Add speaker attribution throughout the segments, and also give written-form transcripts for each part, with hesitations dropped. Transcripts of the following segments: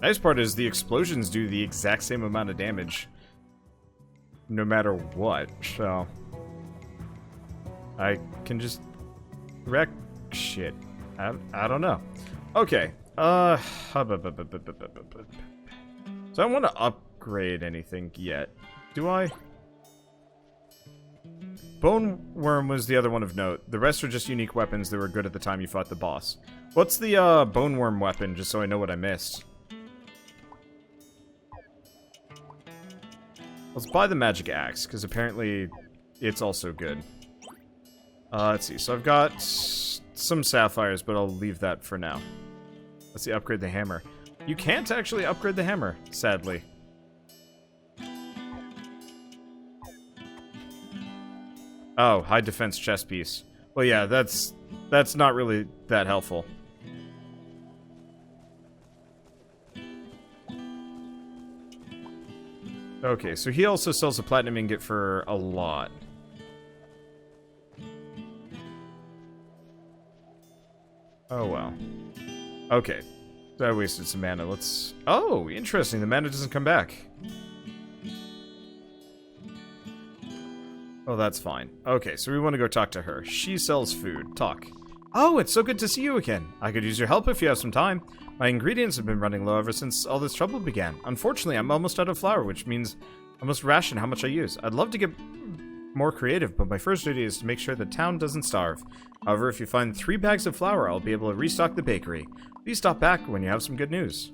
Speaker 1: Nice part is the explosions do the exact same amount of damage. No matter what, so... I can just wreck shit. I don't know. Okay, so I don't want to upgrade anything yet. Do I? Bone Worm was the other one of note. The rest are just unique weapons that were good at the time you fought the boss. What's the Bone Worm weapon, just so I know what I missed? Let's buy the magic axe, because apparently it's also good. Let's see, so I've got some sapphires, but I'll leave that for now. Let's see, upgrade the hammer. You can't actually upgrade the hammer, sadly. Oh, high defense chest piece. Well, yeah, that's not really that helpful. Okay, so he also sells a platinum ingot for a lot. Oh, well. Okay. So I wasted some mana. Let's... Oh, interesting. The mana doesn't come back. Oh, that's fine. Okay, so we want to go talk to her. She sells food. Talk. Oh, it's so good to see you again. I could use your help if you have some time. My ingredients have been running low ever since all this trouble began. Unfortunately, I'm almost out of flour, which means I must ration how much I use. I'd love to get more creative, but my first duty is to make sure the town doesn't starve. However, if you find 3 bags of flour, I'll be able to restock the bakery. Please stop back when you have some good news.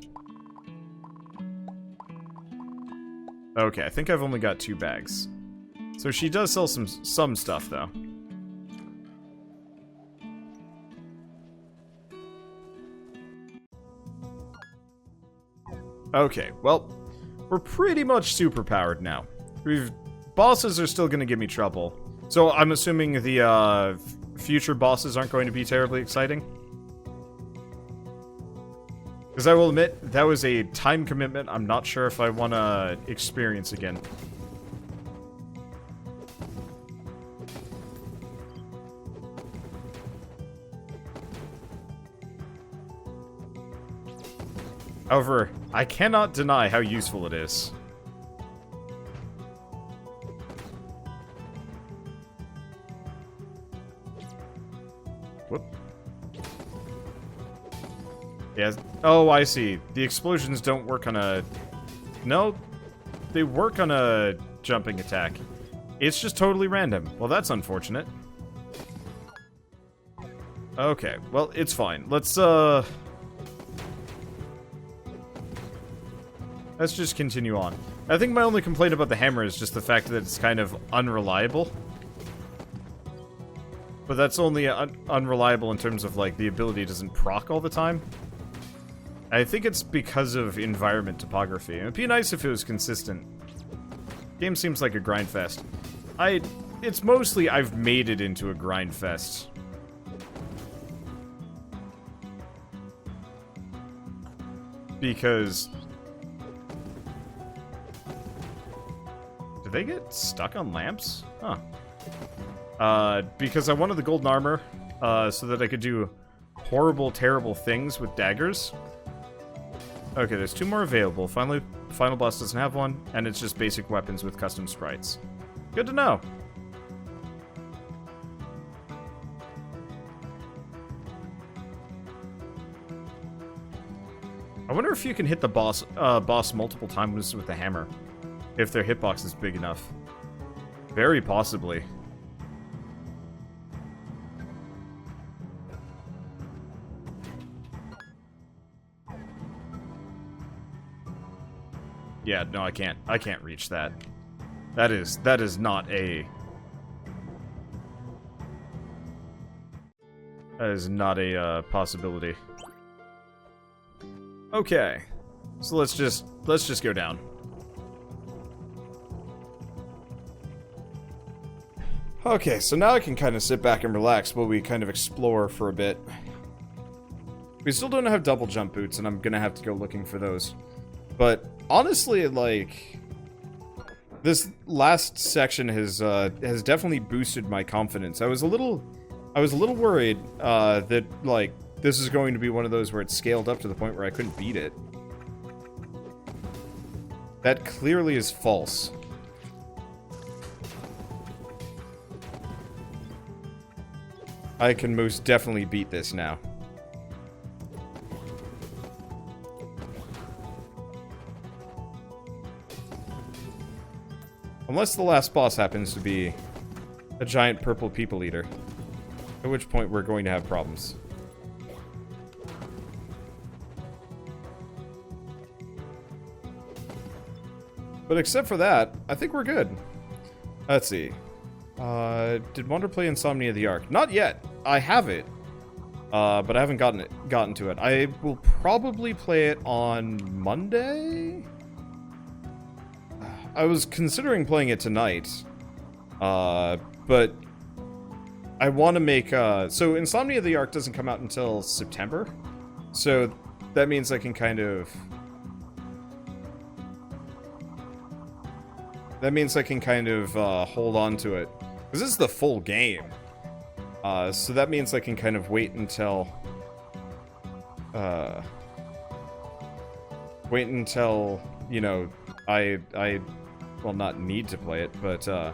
Speaker 1: Okay, I think I've only got 2 bags. So she does sell some stuff, though. Okay, well, we're pretty much superpowered now. Bosses are still going to give me trouble. So I'm assuming the future bosses aren't going to be terribly exciting. Because I will admit, that was a time commitment I'm not sure if I want to experience again. However, I cannot deny how useful it is. Whoop. Yeah. Oh, I see. The explosions don't work on a... No, they work on a jumping attack. It's just totally random. Well, that's unfortunate. Okay, well, it's fine. Let's just continue on. I think my only complaint about the hammer is just the fact that it's kind of unreliable. But that's only unreliable in terms of, like, the ability doesn't proc all the time. I think it's because of environment topography. It'd be nice if it was consistent. Game seems like a grind fest. It's mostly I've made it into a grind fest. Because... Did they get stuck on lamps? Huh. Because I wanted the golden armor, so that I could do horrible, terrible things with daggers. Okay, there's 2 more available. Final boss doesn't have one, and it's just basic weapons with custom sprites. Good to know. I wonder if you can hit the boss multiple times with the hammer. If their hitbox is big enough. Very possibly. Yeah, no, I can't. I can't reach that. That is not a... That is not a, possibility. Okay. So let's just go down. Okay, so now I can kind of sit back and relax while we kind of explore for a bit. We still don't have double jump boots, and I'm gonna have to go looking for those. But honestly, like, this last section has definitely boosted my confidence. I was a little worried that, like, this is going to be one of those where it's scaled up to the point where I couldn't beat it. That clearly is false. I can most definitely beat this now. Unless the last boss happens to be a giant purple people eater. At which point we're going to have problems. But except for that, I think we're good. Let's see. Did Wander play Insomnia of the Ark? Not yet. I have it. But I haven't gotten to it. I will probably play it on Monday? I was considering playing it tonight. But I want to make, so Insomnia of the Ark doesn't come out until September. So that means I can kind of... hold on to it. Because this is the full game. So that means I can kind of wait until... you know, I well, not need to play it, but, I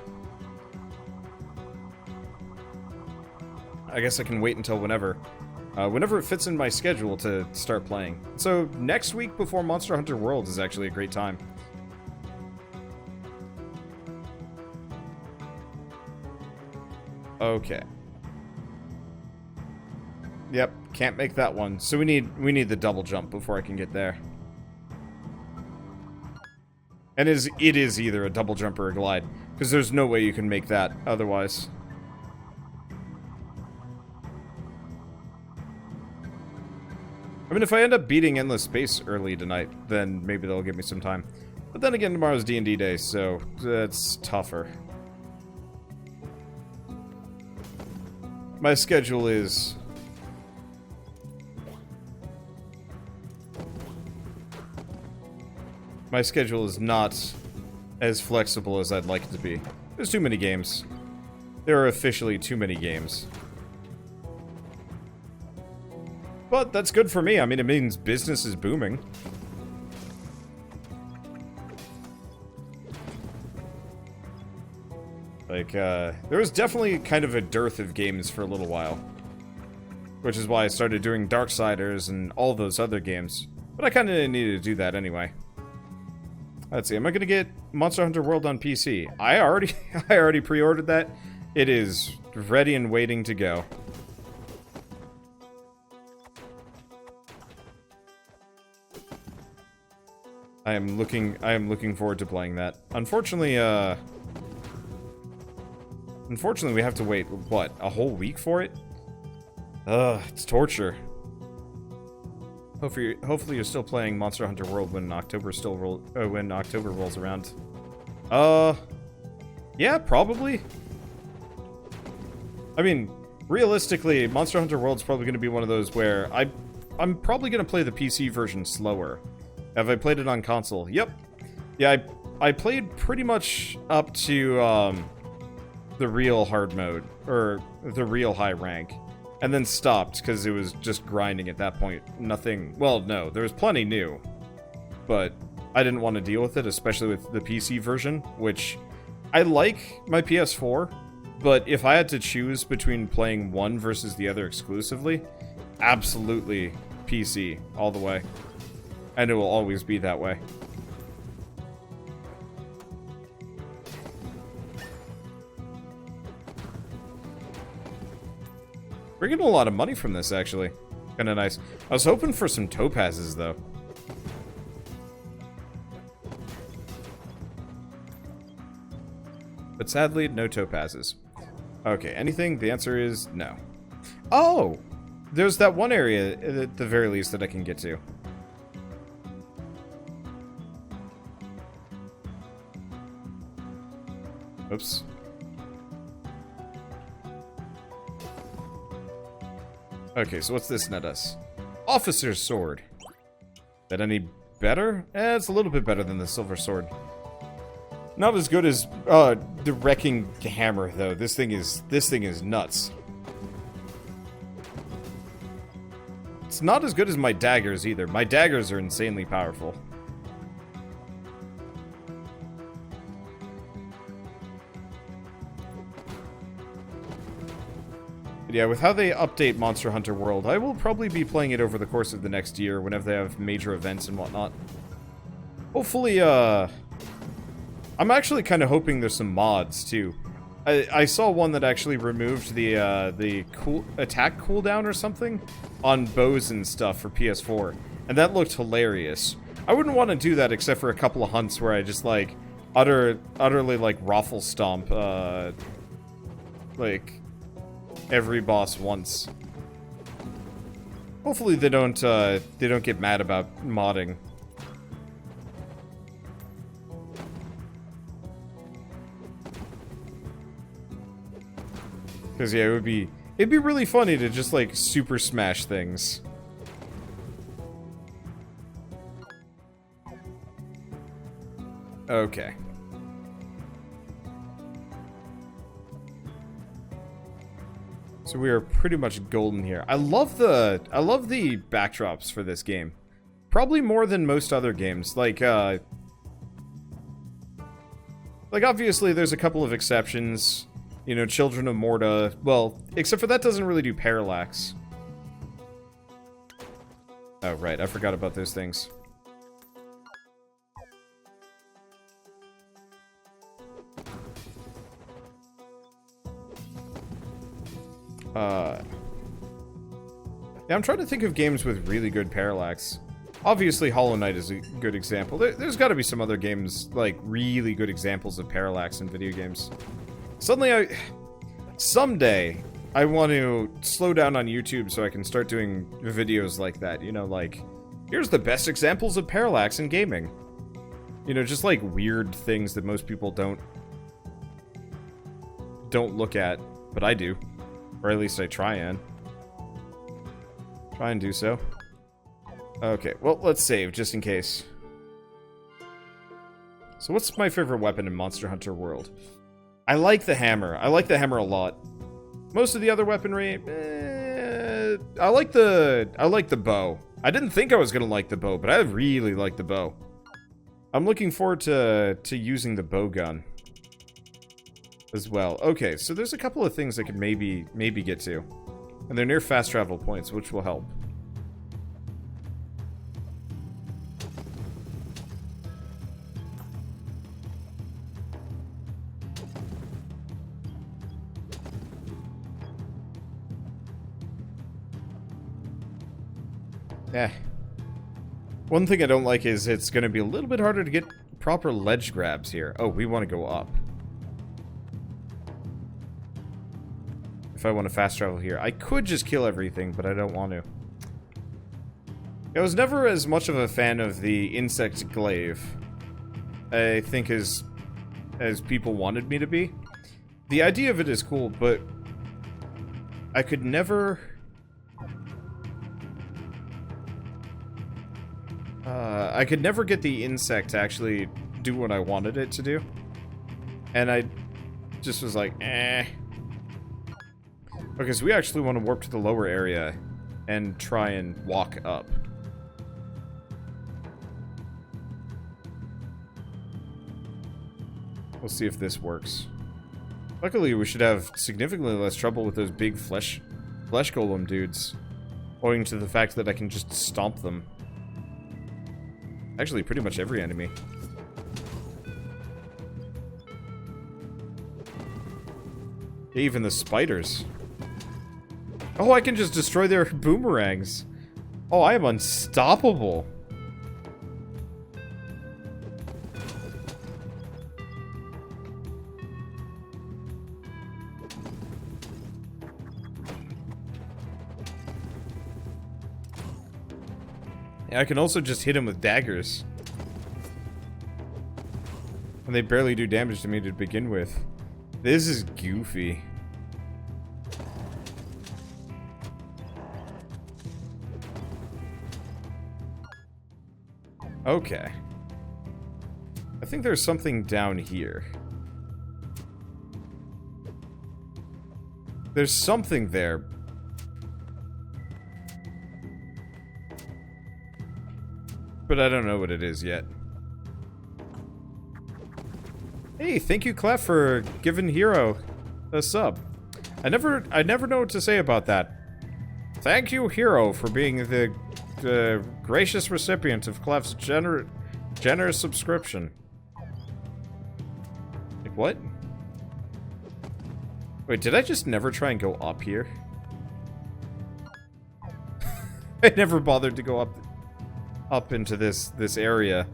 Speaker 1: guess I can wait until whenever it fits in my schedule to start playing. So next week before Monster Hunter World is actually a great time. Okay. Yep, can't make that one. So we need the double jump before I can get there. And it is either a double jump or a glide, because there's no way you can make that otherwise. I mean, if I end up beating Endless Space early tonight, then maybe they'll give me some time. But then again, tomorrow's D&D day, so that's tougher. My schedule is... not as flexible as I'd like it to be. There's too many games. There are officially too many games. But that's good for me. I mean, it means business is booming. Like, there was definitely kind of a dearth of games for a little while. Which is why I started doing Darksiders and all those other games. But I kind of needed to do that anyway. Let's see, am I going to get Monster Hunter World on PC? I already pre-ordered that. It is ready and waiting to go. I am looking forward to playing that. Unfortunately, we have to wait, what, a whole week for it? It's torture. Hopefully you're still playing Monster Hunter World when October rolls around. Yeah, probably. I mean, realistically, Monster Hunter World's probably going to be one of those where I'm probably going to play the PC version slower. Have I played it on console? Yep. Yeah, I played pretty much up to the real hard mode, or the real high rank. And then stopped, because it was just grinding at that point. Nothing... Well, no, there was plenty new. But I didn't want to deal with it, especially with the PC version, which... I like my PS4, but if I had to choose between playing one versus the other exclusively, absolutely PC, all the way. And it will always be that way. We're getting a lot of money from this, actually. Kinda nice. I was hoping for some topazes, though. But sadly, no topazes. Okay, anything? The answer is no. Oh! There's that one area, at the very least, that I can get to. Oops. Okay, so what's this net us? Officer's Sword. That any better? It's a little bit better than the Silver Sword. Not as good as the Wrecking Hammer, though. This thing is nuts. It's not as good as my daggers either. My daggers are insanely powerful. Yeah, with how they update Monster Hunter World, I will probably be playing it over the course of the next year whenever they have major events and whatnot. Hopefully, I'm actually kind of hoping there's some mods, too. I saw one that actually removed the attack cooldown or something on bows and stuff for PS4, and that looked hilarious. I wouldn't want to do that except for a couple of hunts where I just, like, utterly, like, raffle stomp, like, every boss once. Hopefully they don't get mad about modding. Because, yeah, it'd be really funny to just, like, super smash things. Okay. So we are pretty much golden here. I love the backdrops for this game. Probably more than most other games. Like obviously there's a couple of exceptions. You know, Children of Morta. Well, except for that doesn't really do parallax. Oh, right. I forgot about those things. Yeah, I'm trying to think of games with really good parallax. Obviously, Hollow Knight is a good example. There's got to be some other games, like, really good examples of parallax in video games. Someday, I want to slow down on YouTube so I can start doing videos like that. You know, like, here's the best examples of parallax in gaming. You know, just, like, weird things that most people don't look at, but I do. Or at least I try and do so. Okay, well, let's save, just in case. So what's my favorite weapon in Monster Hunter World? I like the hammer. I like the hammer a lot. Most of the other weaponry, I like the bow. I didn't think I was gonna like the bow, but I really like the bow. I'm looking forward to using the bow gun as well. Okay, so there's a couple of things I could maybe get to. And they're near fast travel points, which will help. Eh. One thing I don't like is it's going to be a little bit harder to get proper ledge grabs here. Oh, we want to go up. If I want to fast travel here. I could just kill everything, but I don't want to. I was never as much of a fan of the insect glaive, I think, as people wanted me to be. The idea of it is cool, but I could never... I could never get the insect to actually do what I wanted it to do. And I just was like, eh. Okay, so we actually want to warp to the lower area and try and walk up. We'll see if this works. Luckily, we should have significantly less trouble with those big flesh golem dudes, owing to the fact that I can just stomp them. Actually, pretty much every enemy. Even the spiders. Oh, I can just destroy their boomerangs. Oh, I am unstoppable. Yeah, I can also just hit him with daggers. And they barely do damage to me to begin with. This is goofy. Okay. I think there's something down here. There's something there. But I don't know what it is yet. Hey, thank you, Clef, for giving Hero a sub. I never know what to say about that. Thank you, Hero, for being the gracious recipient of Clef's generous subscription. Like, what? Wait, did I just never try and go up here? I never bothered to go up into this area.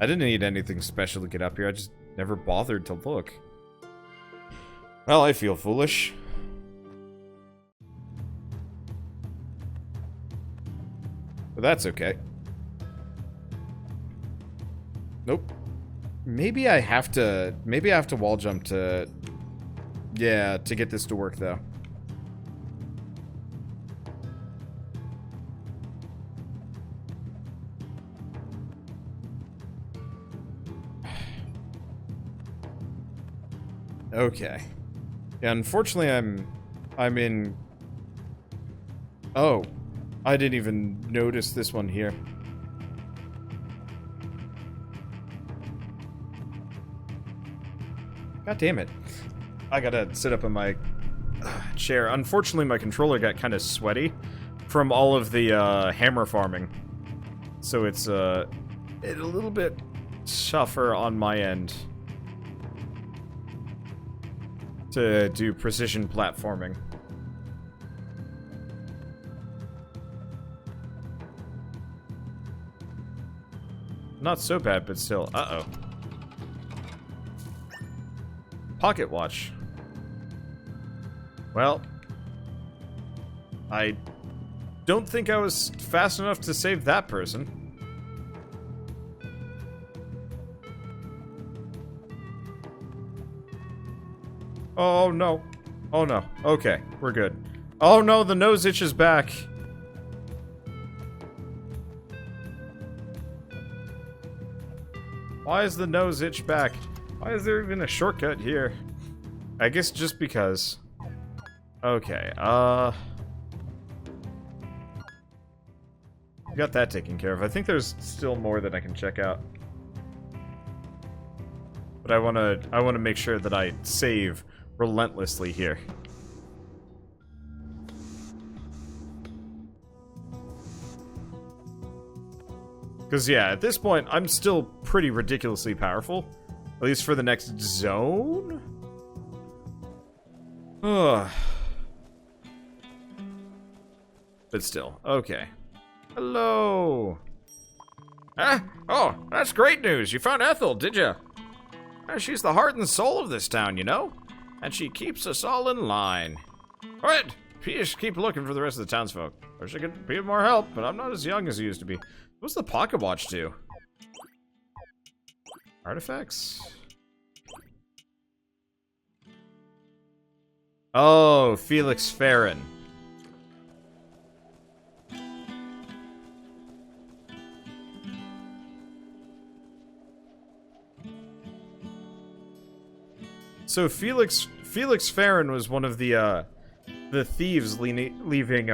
Speaker 1: I didn't need anything special to get up here. I just never bothered to look. Well, I feel foolish. But that's okay. Nope. Maybe I have to wall jump to... Yeah, to get this to work, though. Okay. Yeah, unfortunately, I'm in... Oh. I didn't even notice this one here. God damn it. I gotta sit up in my chair. Unfortunately, my controller got kind of sweaty from all of the hammer farming. So it's a little bit tougher on my end to do precision platforming. Not so bad, but still. Uh-oh. Pocket watch. Well, I don't think I was fast enough to save that person. Oh no. Oh no. Okay, we're good. Oh no, the nose itch is back. Why is the nose itch back? Why is there even a shortcut here? I guess just because. Okay, got that taken care of. I think there's still more that I can check out. But I wanna make sure that I save relentlessly here. Because, yeah, at this point, I'm still pretty ridiculously powerful. At least for the next zone? Ugh. But still, okay. Hello! Ah? Oh, that's great news! You found Ethel, did you? She's the heart and soul of this town, you know? And she keeps us all in line. Alright, please keep looking for the rest of the townsfolk. Wish I could be of more help, but I'm not as young as I used to be. What's the pocket watch do? Artifacts? Oh, Felix Farron. So Felix Farron was one of the thieves leaving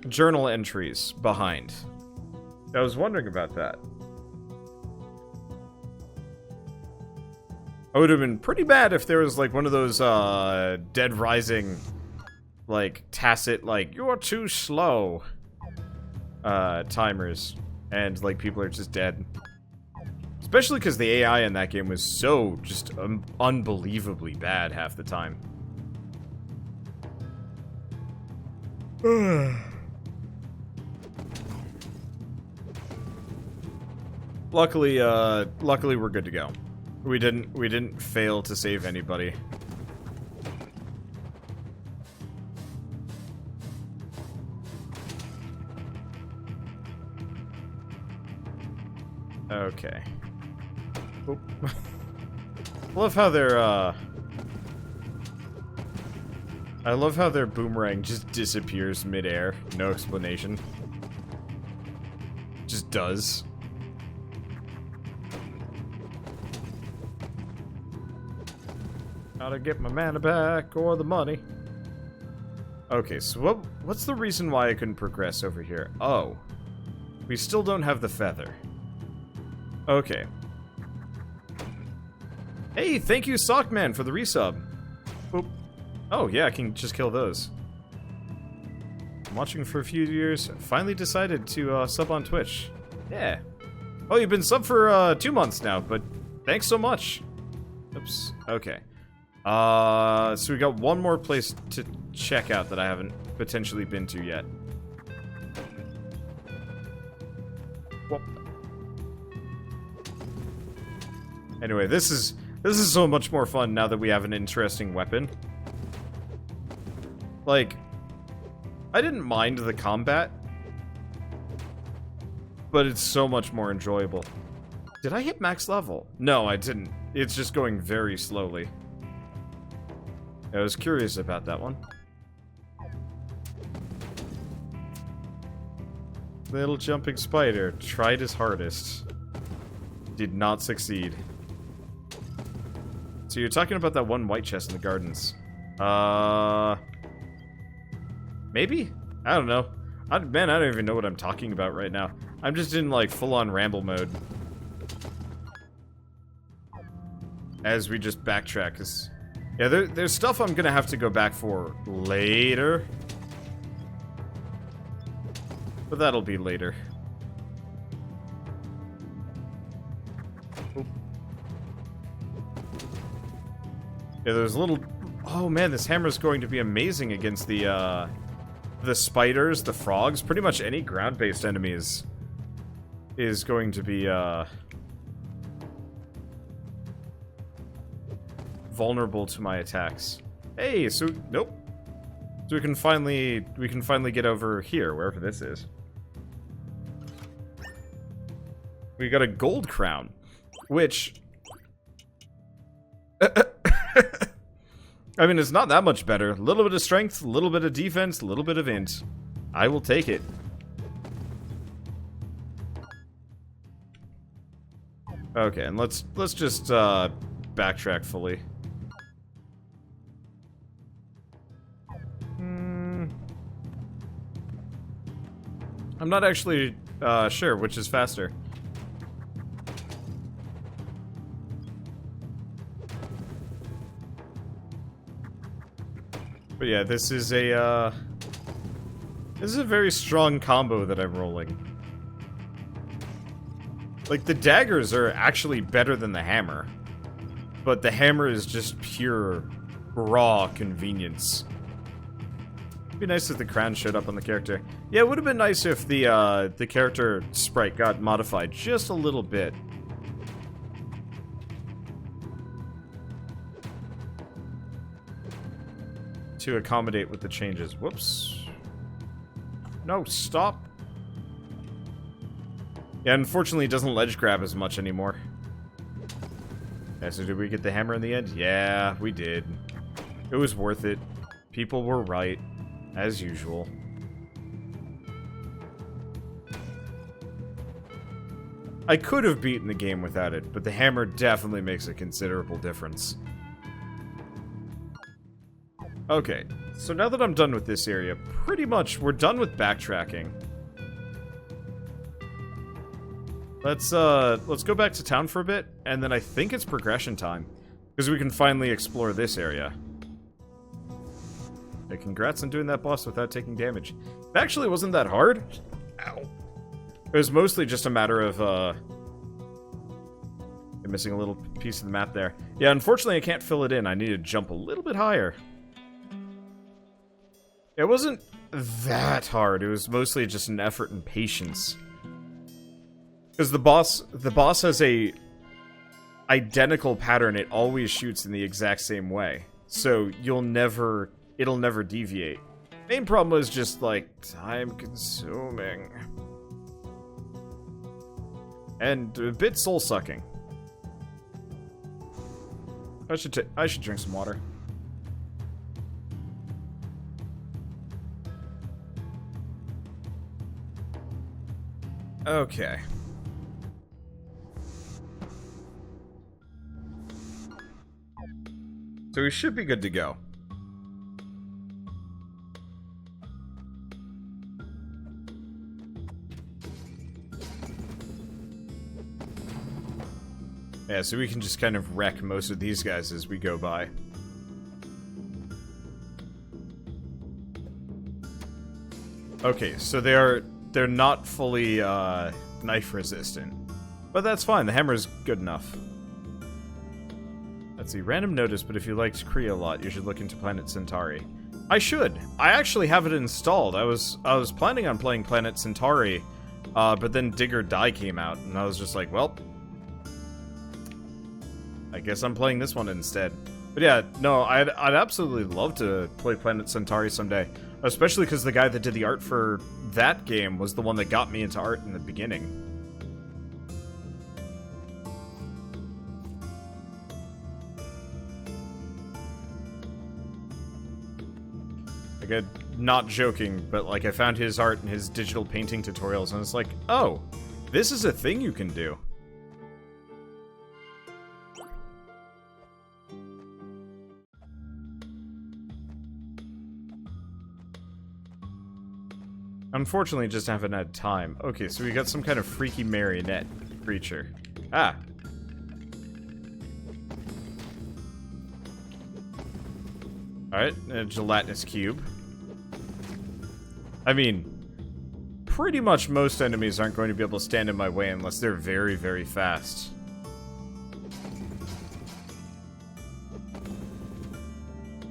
Speaker 1: journal entries behind. I was wondering about that. It would have been pretty bad if there was like one of those Dead Rising, like tacit, like you're too slow timers, and like people are just dead. Especially because the AI in that game was so just unbelievably bad half the time. Luckily we're good to go. We didn't fail to save anybody. Okay. Oop. I love how their boomerang just disappears midair. No explanation. Just does. Gotta get my mana back or the money. Okay, so what's the reason why I couldn't progress over here? Oh. We still don't have the feather. Okay. Hey, thank you, Sockman, for the resub. Oh, yeah, I can just kill those. I'm watching for a few years. Finally decided to sub on Twitch. Yeah. Oh, you've been sub for 2 months now, but thanks so much. Oops. Okay. So we got one more place to check out that I haven't potentially been to yet. Whoop. Anyway, this is so much more fun now that we have an interesting weapon. Like, I didn't mind the combat, but it's so much more enjoyable. Did I hit max level? No, I didn't. It's just going very slowly. I was curious about that one. Little jumping spider tried his hardest. Did not succeed. So you're talking about that one white chest in the gardens. Maybe? I don't know. Man, I don't even know what I'm talking about right now. I'm just in, like, full-on ramble mode. As we just backtrack, because... Yeah, there's stuff I'm gonna have to go back for later. But that'll be later. Oop. Yeah, there's a little... Oh man, this hammer's going to be amazing against the spiders, the frogs, pretty much any ground-based enemies is going to be, vulnerable to my attacks. Hey, so... Nope. So we can finally get over here, wherever this is. We got a gold crown, which... I mean, it's not that much better. A little bit of strength, a little bit of defense, a little bit of int. I will take it. Okay, and let's just backtrack fully. I'm not actually sure which is faster. But yeah, this is a very strong combo that I'm rolling. Like, the daggers are actually better than the hammer. But the hammer is just pure, raw convenience. It'd be nice if the crown showed up on the character. Yeah, it would have been nice if the character sprite got modified just a little bit. To accommodate with the changes. Whoops. No, stop. Yeah, unfortunately it doesn't ledge grab as much anymore. Yeah, so did we get the hammer in the end? Yeah, we did. It was worth it. People were right, as usual. I could have beaten the game without it, but the hammer definitely makes a considerable difference. Okay, so now that I'm done with this area, pretty much we're done with backtracking. Let's go back to town for a bit, and then I think it's progression time. Because we can finally explore this area. Hey, congrats on doing that boss without taking damage. It actually wasn't that hard. Ow. It was mostly just a matter of, missing a little piece of the map there. Yeah, unfortunately I can't fill it in. I need to jump a little bit higher. It wasn't that hard. It was mostly just an effort and patience. Because the boss has a identical pattern. It always shoots in the exact same way. So it'll never deviate. Main problem is just, like, time consuming. And a bit soul sucking. I should drink some water. Okay. So we should be good to go. Yeah, so we can just kind of wreck most of these guys as we go by. Okay, so they're not fully knife resistant. But that's fine, the hammer is good enough. Let's see, random notice, but if you liked Kree a lot, you should look into Planet Centauri. I should. I actually have it installed. I was planning on playing Planet Centauri, but then Dig or Die came out, and I was just like, well, I guess I'm playing this one instead. But yeah, no, I'd absolutely love to play Planet Centauri someday. Especially because the guy that did the art for that game was the one that got me into art in the beginning. Like, not joking, but like I found his art and his digital painting tutorials, and it's like, oh, this is a thing you can do. Unfortunately, just haven't had time. Okay, so we got some kind of freaky marionette creature. Ah. Alright, a gelatinous cube. I mean, pretty much most enemies aren't going to be able to stand in my way unless they're very, very fast.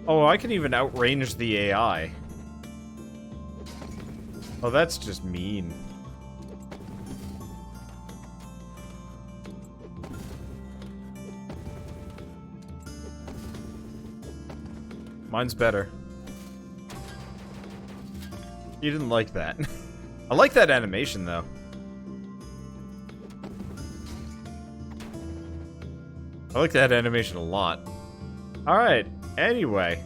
Speaker 1: Oh, I can even outrange the AI. Oh, that's just mean. Mine's better. You didn't like that. I like that animation, though. I like that animation a lot. Alright, anyway.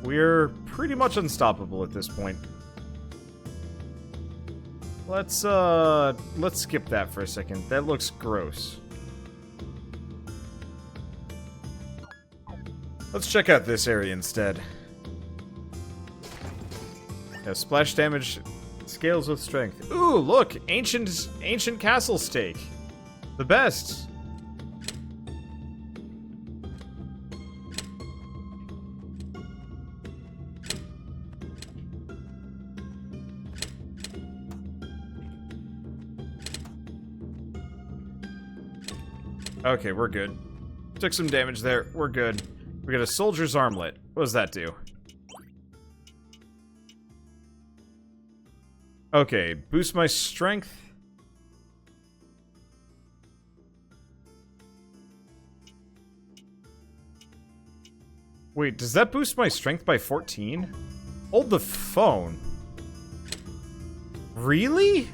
Speaker 1: We're pretty much unstoppable at this point. Let's skip that for a second. That looks gross. Let's check out this area instead. Yeah, splash damage scales with strength. Ooh, look! Ancient castle stake. The best. Okay, we're good. Took some damage there. We're good. We got a soldier's armlet. What does that do? Okay, boost my strength. Wait, does that boost my strength by 14? Hold the phone. Really?